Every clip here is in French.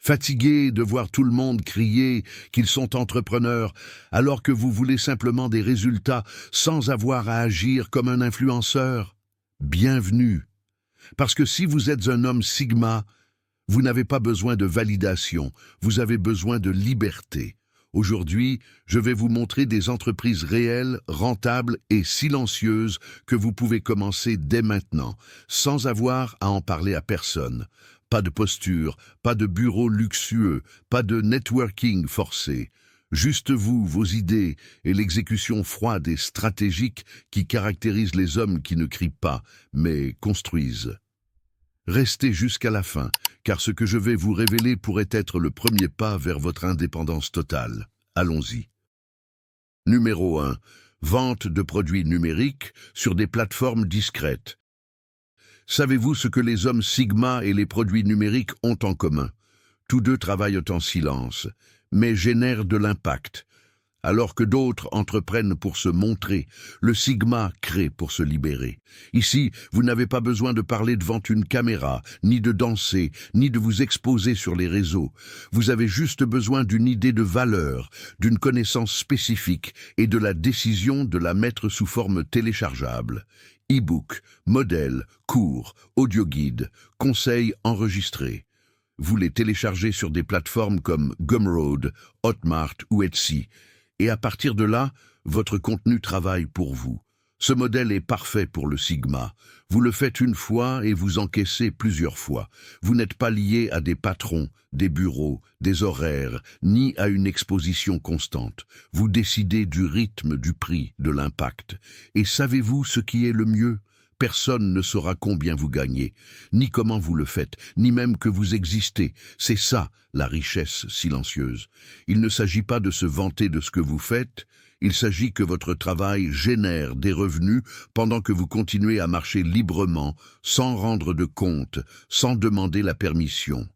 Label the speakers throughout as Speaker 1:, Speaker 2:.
Speaker 1: Fatigué de voir tout le monde crier qu'ils sont entrepreneurs alors que vous voulez simplement des résultats sans avoir à agir comme un influenceur? Bienvenue. Parce que si vous êtes un homme Sigma, vous n'avez pas besoin de validation, vous avez besoin de liberté. Aujourd'hui, je vais vous montrer des entreprises réelles, rentables et silencieuses que vous pouvez commencer dès maintenant, sans avoir à en parler à personne. Pas de posture, pas de bureau luxueux, pas de networking forcé. Juste vous, vos idées et l'exécution froide et stratégique qui caractérise les hommes qui ne crient pas, mais construisent. Restez jusqu'à la fin, car ce que je vais vous révéler pourrait être le premier pas vers votre indépendance totale. Allons-y. Numéro 1. Vente de produits numériques sur des plateformes discrètes. Savez-vous ce que les hommes Sigma et les produits numériques ont en commun? Tous deux travaillent en silence, mais génèrent de l'impact. Alors que d'autres entreprennent pour se montrer, le Sigma crée pour se libérer. Ici, vous n'avez pas besoin de parler devant une caméra, ni de danser, ni de vous exposer sur les réseaux. Vous avez juste besoin d'une idée de valeur, d'une connaissance spécifique et de la décision de la mettre sous forme téléchargeable. E-book, modèle, cours, audio-guide, conseils enregistrés. Vous les téléchargez sur des plateformes comme Gumroad, Hotmart ou Etsy. Et à partir de là, votre contenu travaille pour vous. Ce modèle est parfait pour le Sigma. Vous le faites une fois et vous encaissez plusieurs fois. Vous n'êtes pas lié à des patrons, des bureaux, des horaires, ni à une exposition constante. Vous décidez du rythme, du prix, de l'impact. Et savez-vous ce qui est le mieux ? Personne ne saura combien vous gagnez, ni comment vous le faites, ni même que vous existez. C'est ça, la richesse silencieuse. Il ne s'agit pas de se vanter de ce que vous faites, il s'agit que votre travail génère des revenus pendant que vous continuez à marcher librement, sans rendre de compte, sans demander la permission.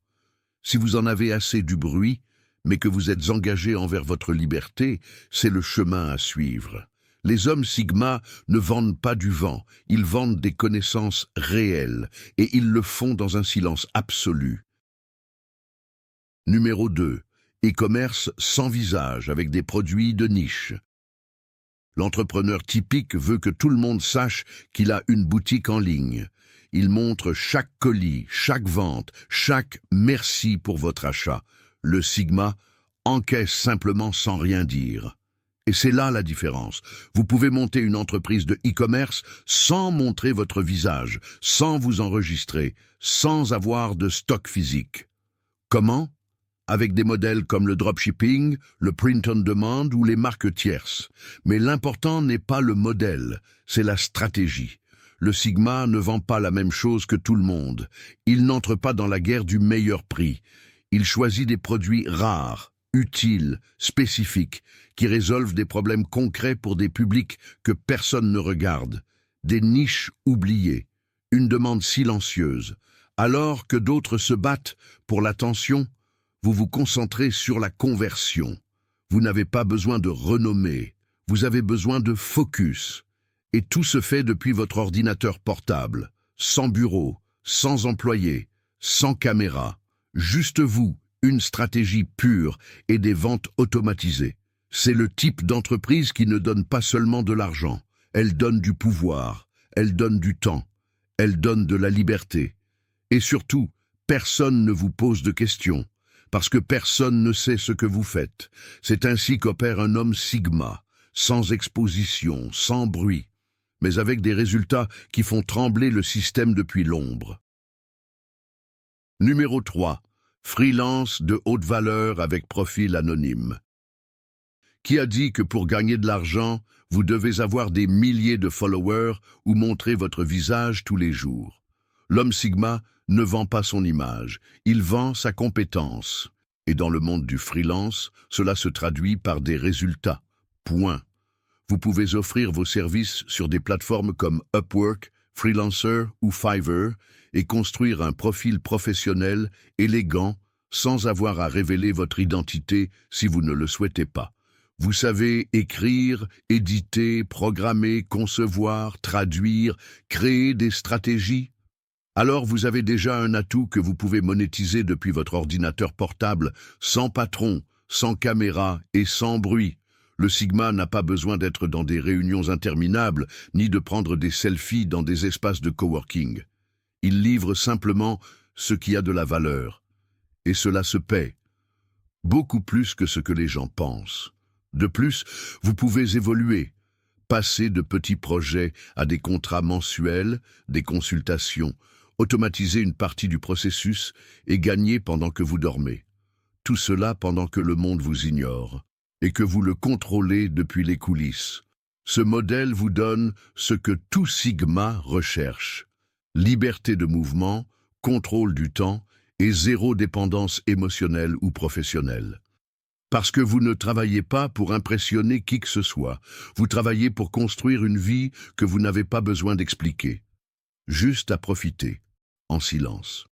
Speaker 1: Si vous en avez assez du bruit, mais que vous êtes engagé envers votre liberté, c'est le chemin à suivre. Les hommes Sigma ne vendent pas du vent, ils vendent des connaissances réelles, et ils le font dans un silence absolu. Numéro 2. E-commerce sans visage, avec des produits de niche. L'entrepreneur typique veut que tout le monde sache qu'il a une boutique en ligne. Il montre chaque colis, chaque vente, chaque « merci pour votre achat ». Le Sigma encaisse simplement sans rien dire. Et c'est là la différence. Vous pouvez monter une entreprise de e-commerce sans montrer votre visage, sans vous enregistrer, sans avoir de stock physique. Comment? Avec des modèles comme le dropshipping, le print on demand ou les marques tierces. Mais l'important n'est pas le modèle, c'est la stratégie. Le Sigma ne vend pas la même chose que tout le monde. Il n'entre pas dans la guerre du meilleur prix. Il choisit des produits rares, utiles, spécifiques, qui résolvent des problèmes concrets pour des publics que personne ne regarde, des niches oubliées, une demande silencieuse. Alors que d'autres se battent pour l'attention, vous vous concentrez sur la conversion. Vous n'avez pas besoin de renommée, vous avez besoin de focus. Et tout se fait depuis votre ordinateur portable, sans bureau, sans employé, sans caméra, juste vous, une stratégie pure et des ventes automatisées. C'est le type d'entreprise qui ne donne pas seulement de l'argent, elle donne du pouvoir, elle donne du temps, elle donne de la liberté. Et surtout, personne ne vous pose de questions, parce que personne ne sait ce que vous faites. C'est ainsi qu'opère un homme Sigma, sans exposition, sans bruit, mais avec des résultats qui font trembler le système depuis l'ombre. Numéro 3. Freelance de haute valeur avec profil anonyme. Qui a dit que pour gagner de l'argent, vous devez avoir des milliers de followers ou montrer votre visage tous les jours? L'homme Sigma ne vend pas son image, il vend sa compétence. Et dans le monde du freelance, cela se traduit par des résultats. Point. Vous pouvez offrir vos services sur des plateformes comme Upwork, Freelancer ou Fiverr et construire un profil professionnel, élégant, sans avoir à révéler votre identité si vous ne le souhaitez pas. Vous savez écrire, éditer, programmer, concevoir, traduire, créer des stratégies? Alors vous avez déjà un atout que vous pouvez monétiser depuis votre ordinateur portable, sans patron, sans caméra et sans bruit. Le Sigma n'a pas besoin d'être dans des réunions interminables, ni de prendre des selfies dans des espaces de coworking. Il livre simplement ce qui a de la valeur. Et cela se paie. Beaucoup plus que ce que les gens pensent. De plus, vous pouvez évoluer, passer de petits projets à des contrats mensuels, des consultations, automatiser une partie du processus et gagner pendant que vous dormez. Tout cela pendant que le monde vous ignore et que vous le contrôlez depuis les coulisses. Ce modèle vous donne ce que tout Sigma recherche. Liberté de mouvement, contrôle du temps et zéro dépendance émotionnelle ou professionnelle. Parce que vous ne travaillez pas pour impressionner qui que ce soit, vous travaillez pour construire une vie que vous n'avez pas besoin d'expliquer. Juste à profiter, en silence.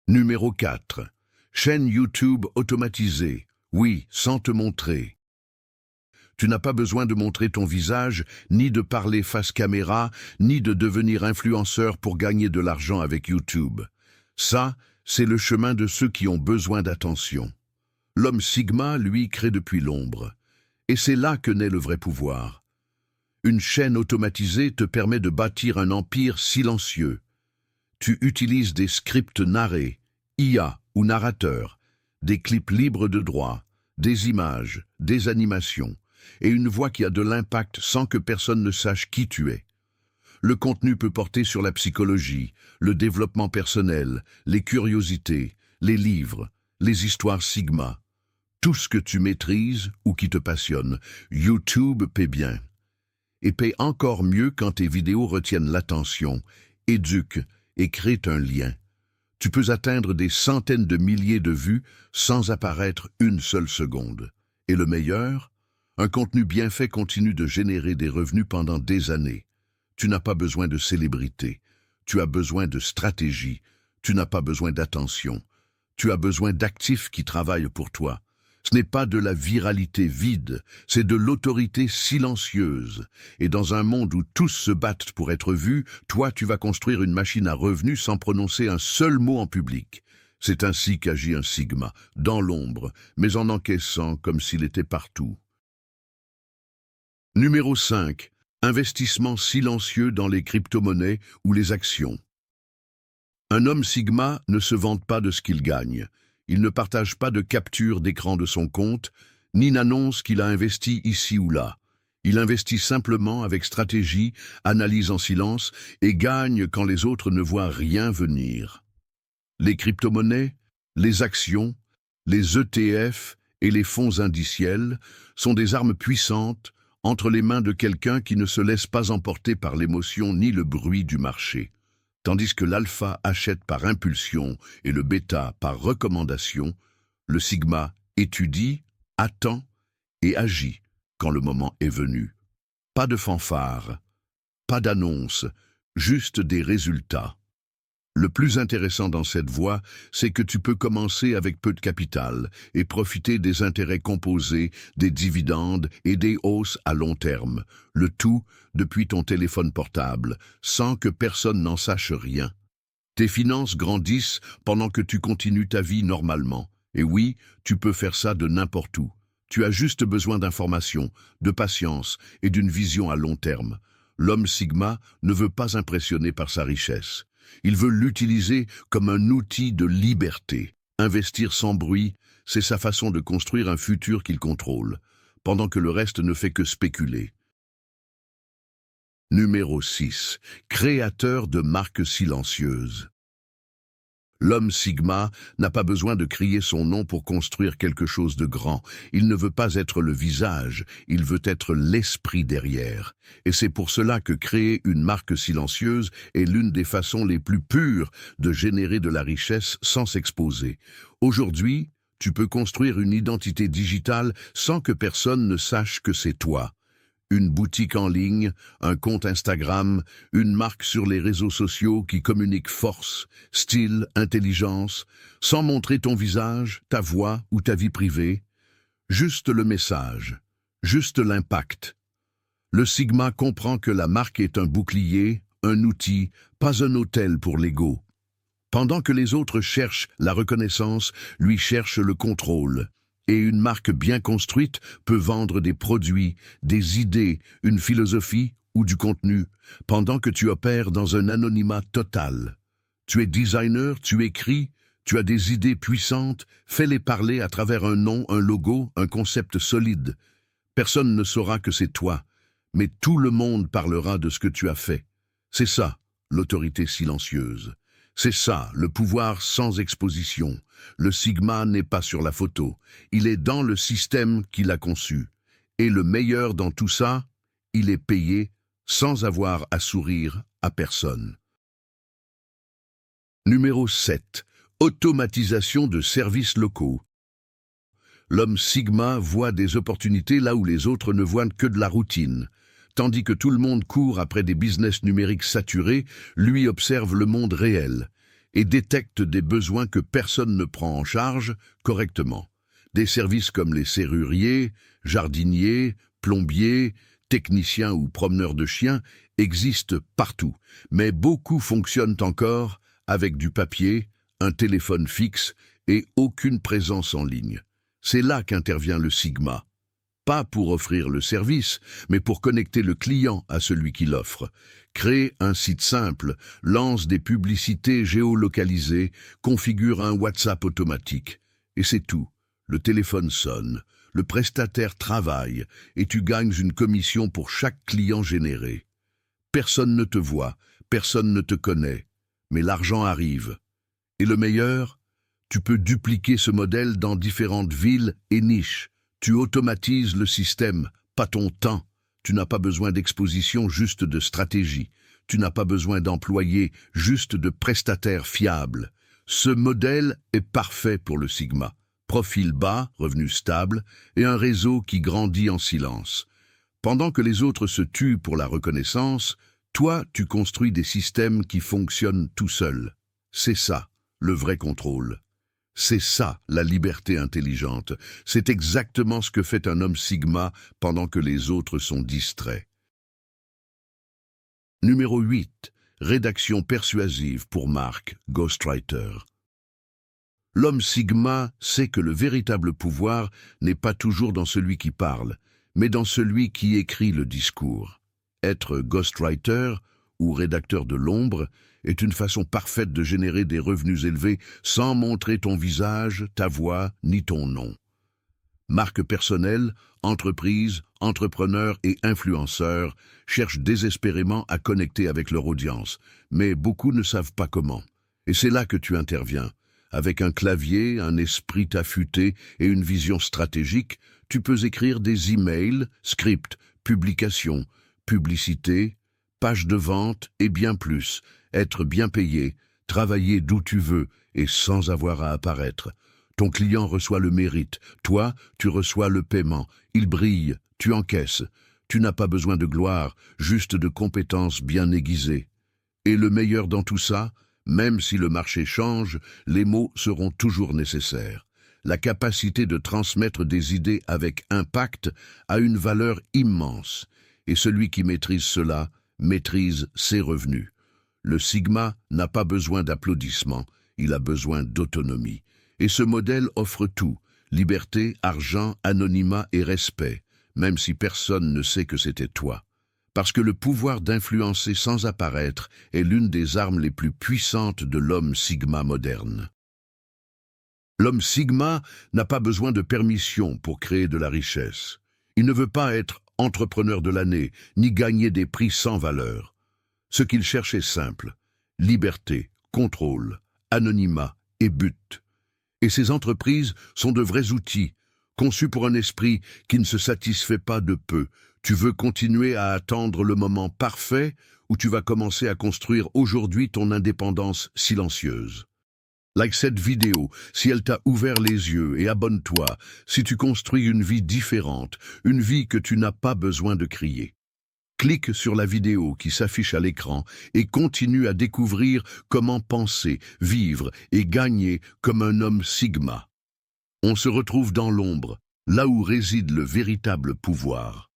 Speaker 1: Numéro 4. Chaîne YouTube automatisée. Oui, sans te montrer. Tu n'as pas besoin de montrer ton visage, ni de parler face caméra, ni de devenir influenceur pour gagner de l'argent avec YouTube. Ça, c'est le chemin de ceux qui ont besoin d'attention. L'homme Sigma, lui, crée depuis l'ombre. Et c'est là que naît le vrai pouvoir. Une chaîne automatisée te permet de bâtir un empire silencieux. Tu utilises des scripts narrés, IA ou narrateurs, des clips libres de droit, des images, des animations, et une voix qui a de l'impact sans que personne ne sache qui tu es. Le contenu peut porter sur la psychologie, le développement personnel, les curiosités, les livres, les histoires Sigma. Tout ce que tu maîtrises ou qui te passionne, YouTube paie bien. Et paie encore mieux quand tes vidéos retiennent l'attention, éduquent et créent un lien. Tu peux atteindre des centaines de milliers de vues sans apparaître une seule seconde. Et le meilleur, un contenu bien fait continue de générer des revenus pendant des années. Tu n'as pas besoin de célébrité, tu as besoin de stratégie, tu n'as pas besoin d'attention, tu as besoin d'actifs qui travaillent pour toi. Ce n'est pas de la viralité vide, c'est de l'autorité silencieuse. Et dans un monde où tous se battent pour être vus, toi tu vas construire une machine à revenus sans prononcer un seul mot en public. C'est ainsi qu'agit un Sigma, dans l'ombre, mais en encaissant comme s'il était partout. Numéro 5. Investissement silencieux dans les crypto-monnaies ou les actions. Un homme Sigma ne se vante pas de ce qu'il gagne. Il ne partage pas de capture d'écran de son compte, ni n'annonce qu'il a investi ici ou là. Il investit simplement avec stratégie, analyse en silence et gagne quand les autres ne voient rien venir. Les crypto-monnaies, les actions, les ETF et les fonds indiciels sont des armes puissantes entre les mains de quelqu'un qui ne se laisse pas emporter par l'émotion ni le bruit du marché. Tandis que l'alpha achète par impulsion et le bêta par recommandation, le sigma étudie, attend et agit quand le moment est venu. Pas de fanfare, pas d'annonce, juste des résultats. Le plus intéressant dans cette voie, c'est que tu peux commencer avec peu de capital et profiter des intérêts composés, des dividendes et des hausses à long terme, le tout depuis ton téléphone portable, sans que personne n'en sache rien. Tes finances grandissent pendant que tu continues ta vie normalement. Et oui, tu peux faire ça de n'importe où. Tu as juste besoin d'informations, de patience et d'une vision à long terme. L'homme Sigma ne veut pas impressionner par sa richesse. Il veut l'utiliser comme un outil de liberté. Investir sans bruit, c'est sa façon de construire un futur qu'il contrôle, pendant que le reste ne fait que spéculer. Numéro 6. Créateur de marques silencieuses. L'homme Sigma n'a pas besoin de crier son nom pour construire quelque chose de grand. Il ne veut pas être le visage, il veut être l'esprit derrière. Et c'est pour cela que créer une marque silencieuse est l'une des façons les plus pures de générer de la richesse sans s'exposer. Aujourd'hui, tu peux construire une identité digitale sans que personne ne sache que c'est toi. Une boutique en ligne, un compte Instagram, une marque sur les réseaux sociaux qui communique force, style, intelligence, sans montrer ton visage, ta voix ou ta vie privée. Juste le message, juste l'impact. Le Sigma comprend que la marque est un bouclier, un outil, pas un hôtel pour l'ego. Pendant que les autres cherchent la reconnaissance, lui cherche le contrôle. Et une marque bien construite peut vendre des produits, des idées, une philosophie ou du contenu, pendant que tu opères dans un anonymat total. Tu es designer, tu écris, tu as des idées puissantes, fais-les parler à travers un nom, un logo, un concept solide. Personne ne saura que c'est toi, mais tout le monde parlera de ce que tu as fait. C'est ça, l'autorité silencieuse. C'est ça, le pouvoir sans exposition. Le Sigma n'est pas sur la photo, il est dans le système qui l'a conçu. Et le meilleur dans tout ça, il est payé sans avoir à sourire à personne. Numéro 7. Automatisation de services locaux. L'homme Sigma voit des opportunités là où les autres ne voient que de la routine. Tandis que tout le monde court après des business numériques saturés, lui observe le monde réel et détecte des besoins que personne ne prend en charge correctement. Des services comme les serruriers, jardiniers, plombiers, techniciens ou promeneurs de chiens existent partout, mais beaucoup fonctionnent encore avec du papier, un téléphone fixe et aucune présence en ligne. C'est là qu'intervient le Sigma. Pas pour offrir le service, mais pour connecter le client à celui qui l'offre. Crée un site simple, lance des publicités géolocalisées, configure un WhatsApp automatique. Et c'est tout. Le téléphone sonne, le prestataire travaille, et tu gagnes une commission pour chaque client généré. Personne ne te voit, personne ne te connaît, mais l'argent arrive. Et le meilleur, tu peux dupliquer ce modèle dans différentes villes et niches. Tu automatises le système, pas ton temps. Tu n'as pas besoin d'exposition, juste de stratégie. Tu n'as pas besoin d'employés, juste de prestataires fiables. Ce modèle est parfait pour le Sigma. Profil bas, revenu stable, et un réseau qui grandit en silence. Pendant que les autres se tuent pour la reconnaissance, toi, tu construis des systèmes qui fonctionnent tout seuls. C'est ça, le vrai contrôle. C'est ça, la liberté intelligente. C'est exactement ce que fait un homme Sigma pendant que les autres sont distraits. Numéro 8. Rédaction persuasive pour marque, ghostwriter. L'homme Sigma sait que le véritable pouvoir n'est pas toujours dans celui qui parle, mais dans celui qui écrit le discours. Être ghostwriter ou rédacteur de l'ombre est une façon parfaite de générer des revenus élevés sans montrer ton visage, ta voix, ni ton nom. Marques personnelles, entreprises, entrepreneurs et influenceurs cherchent désespérément à connecter avec leur audience, mais beaucoup ne savent pas comment. Et c'est là que tu interviens. Avec un clavier, un esprit affûté et une vision stratégique, tu peux écrire des emails, scripts, publications, publicités, pages de vente et bien plus, être bien payé, travailler d'où tu veux et sans avoir à apparaître. Ton client reçoit le mérite, toi, tu reçois le paiement. Il brille, tu encaisses. Tu n'as pas besoin de gloire, juste de compétences bien aiguisées. Et le meilleur dans tout ça, même si le marché change, les mots seront toujours nécessaires. La capacité de transmettre des idées avec impact a une valeur immense, et celui qui maîtrise cela maîtrise ses revenus. Le Sigma n'a pas besoin d'applaudissements, il a besoin d'autonomie. Et ce modèle offre tout, liberté, argent, anonymat et respect, même si personne ne sait que c'était toi. Parce que le pouvoir d'influencer sans apparaître est l'une des armes les plus puissantes de l'homme Sigma moderne. L'homme Sigma n'a pas besoin de permission pour créer de la richesse. Il ne veut pas être entrepreneur de l'année, ni gagner des prix sans valeur. Ce qu'il cherche est simple, liberté, contrôle, anonymat et but. Et ces entreprises sont de vrais outils, conçus pour un esprit qui ne se satisfait pas de peu. Tu veux continuer à attendre le moment parfait ou tu vas commencer à construire aujourd'hui ton indépendance silencieuse. Like cette vidéo si elle t'a ouvert les yeux et abonne-toi si tu construis une vie différente, une vie que tu n'as pas besoin de crier. Clique sur la vidéo qui s'affiche à l'écran et continue à découvrir comment penser, vivre et gagner comme un homme Sigma. On se retrouve dans l'ombre, là où réside le véritable pouvoir.